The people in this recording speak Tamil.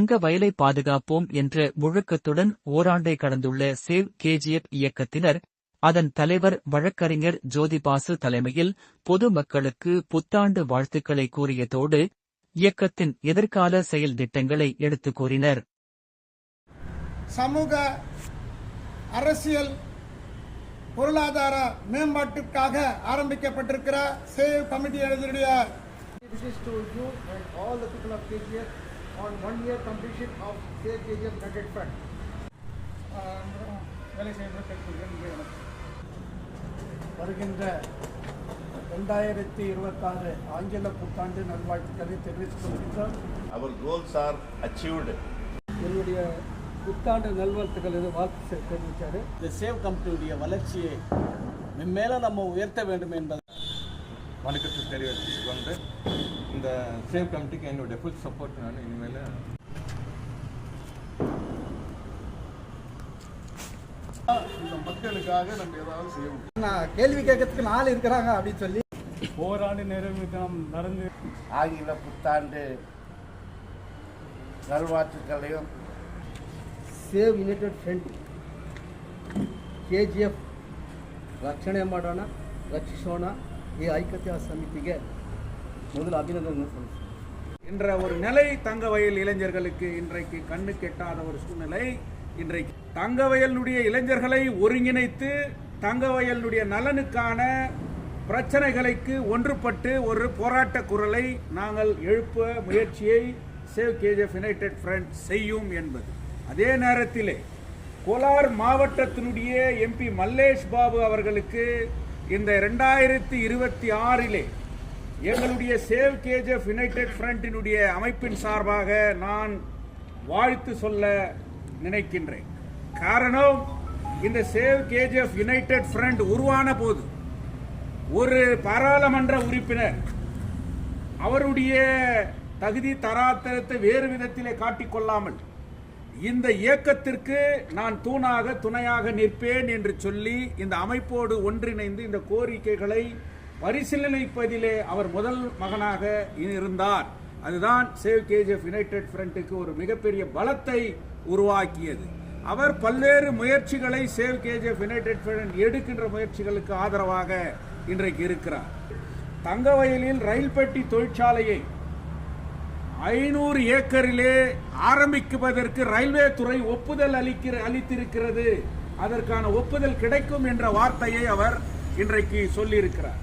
தங்க வயலை பாதுகாப்போம் என்ற முழக்கத்துடன் ஓராண்டை கடந்துள்ள சேவ் கேஜிஎஃப் இயக்கத்தினர் அதன் தலைவர் வழக்கறிஞர் ஜோதிபாசு தலைமையில் பொது மக்களுக்கு புத்தாண்டு வாழ்த்துக்களை கூறியதோடு இயக்கத்தின் எதிர்கால செயல் திட்டங்களை எடுத்துக் கூறினர். சமூக அரசியல் பொருளாதார மேம்பாட்டுக்காக ஆரம்பிக்கப்பட்டிருக்கிற சேவ் கமிட்டி எழுதிய This is to you and all the people of KGF on 1 year completion of Save KGF United Front. வருகின்ற 2026 ஆங்கில புத்தாண்டு நல்வாழ்த்துக்களை தெரிவித்துக் கொள்கின்றோம். Our goals are achieved. என்னுடைய புத்தாண்டு நல்வாழ்த்துக்கள் வாழ்த்து தெரிவித்தார். இந்த சேவ் கமிட்டியுடைய வளர்ச்சியை மென்மேலும் நம்ம உயர்த்த வேண்டும் என்பது வணக்கத்தை தெரிவித்துக் கொண்டு இந்த சேவ் கமிட்டிக்கு என்னுடைய ஃபுல் சப்போர்ட் நான் இனிமேல் இந்த மக்களுக்காக நம்ம ஏதாவது செய்யணும். நான் கேள்வி கேட்கறதுக்கு நாள் இருக்கிறாங்க அப்படின்னு சொல்லி ஓராண்டு நிறைவு தினம் நடந்து ஆங்கில புத்தாண்டு நல்வாழ்த்துக்களையும் ಸೇವ್ ಯುನೈಟೆಡ್ ಫ್ರಂಟ್ KGF ರಕ್ಷಣೆ ಮಾಡೋಣ, ರಕ್ಷಿಸೋಣ ಈ ಐಕ್ಯತಾ ಸಮಿತಿಗೆ ಮೊದಲು ಅಭಿನಂದನೆ ಸಲ್ಲಿಸಿ. என்ற ஒரு நிலை தங்கவயல் இளைஞர்களுக்கு இன்றைக்கு கண்ணு கெட்டாத ஒரு சூழ்நிலை. இன்றைக்கு தங்கவயலுடைய இளைஞர்களை ஒருங்கிணைத்து தங்கவயலுடைய நலனுக்கான பிரச்சனைகளுக்கு ஒன்றுபட்டு ஒரு போராட்ட குரலை நாங்கள் எழுப்ப முயற்சியை சேவ் கேஜிஎஃப் யுனைடெட் ஃப்ரண்ட் செய்யும் என்பது. அதே நேரத்திலே கோலார் மாவட்டத்தினுடைய MP மல்லேஷ் பாபு அவர்களுக்கு இந்த 2026 எங்களுடைய சேவ் கேஜிஎஃப் யுனைடெட் ஃப்ரண்டினுடைய அமைப்பின் சார்பாக நான் வாழ்த்து சொல்ல நினைக்கின்றேன். காரணம், இந்த சேவ் கேஜிஎஃப் யுனைடெட் ஃப்ரண்ட் உருவான போது ஒரு பாராளுமன்ற உறுப்பினர் அவருடைய தகுதி தராதரத்தை வேறு விதத்திலே காட்டிக்கொள்ளாமல் இந்த இயக்கத்திற்கு நான் தூணாக துணையாக நிற்பேன் என்று சொல்லி இந்த அமைப்போடு ஒன்றிணைந்து இந்த கோரிக்கைகளை பரிசீலனைப்பதிலே அவர் முதல் மகனாக இருந்தார். அதுதான் சேவ் கேஜிஎஃப் யுனைடெட் ஃப்ரண்ட்டுக்கு ஒரு மிகப்பெரிய பலத்தை உருவாக்கியது. அவர் பல்வேறு முயற்சிகளை சேவ் கேஜிஎஃப் யுனைடெட் ஃப்ரண்ட் எடுக்கின்ற முயற்சிகளுக்கு ஆதரவாக இன்றைக்கு இருக்கிறார். தங்கவயலில் ரயில் பெட்டி தொழிற்சாலையை 500 ஏக்கரிலே ஆரம்பிக்குவதற்கு ரயில்வே துறை ஒப்புதல் அளித்திருக்கிறது. அதற்கான ஒப்புதல் கிடைக்கும் என்ற வார்த்தையை அவர் இன்றைக்கு சொல்லியிருக்கிறார்.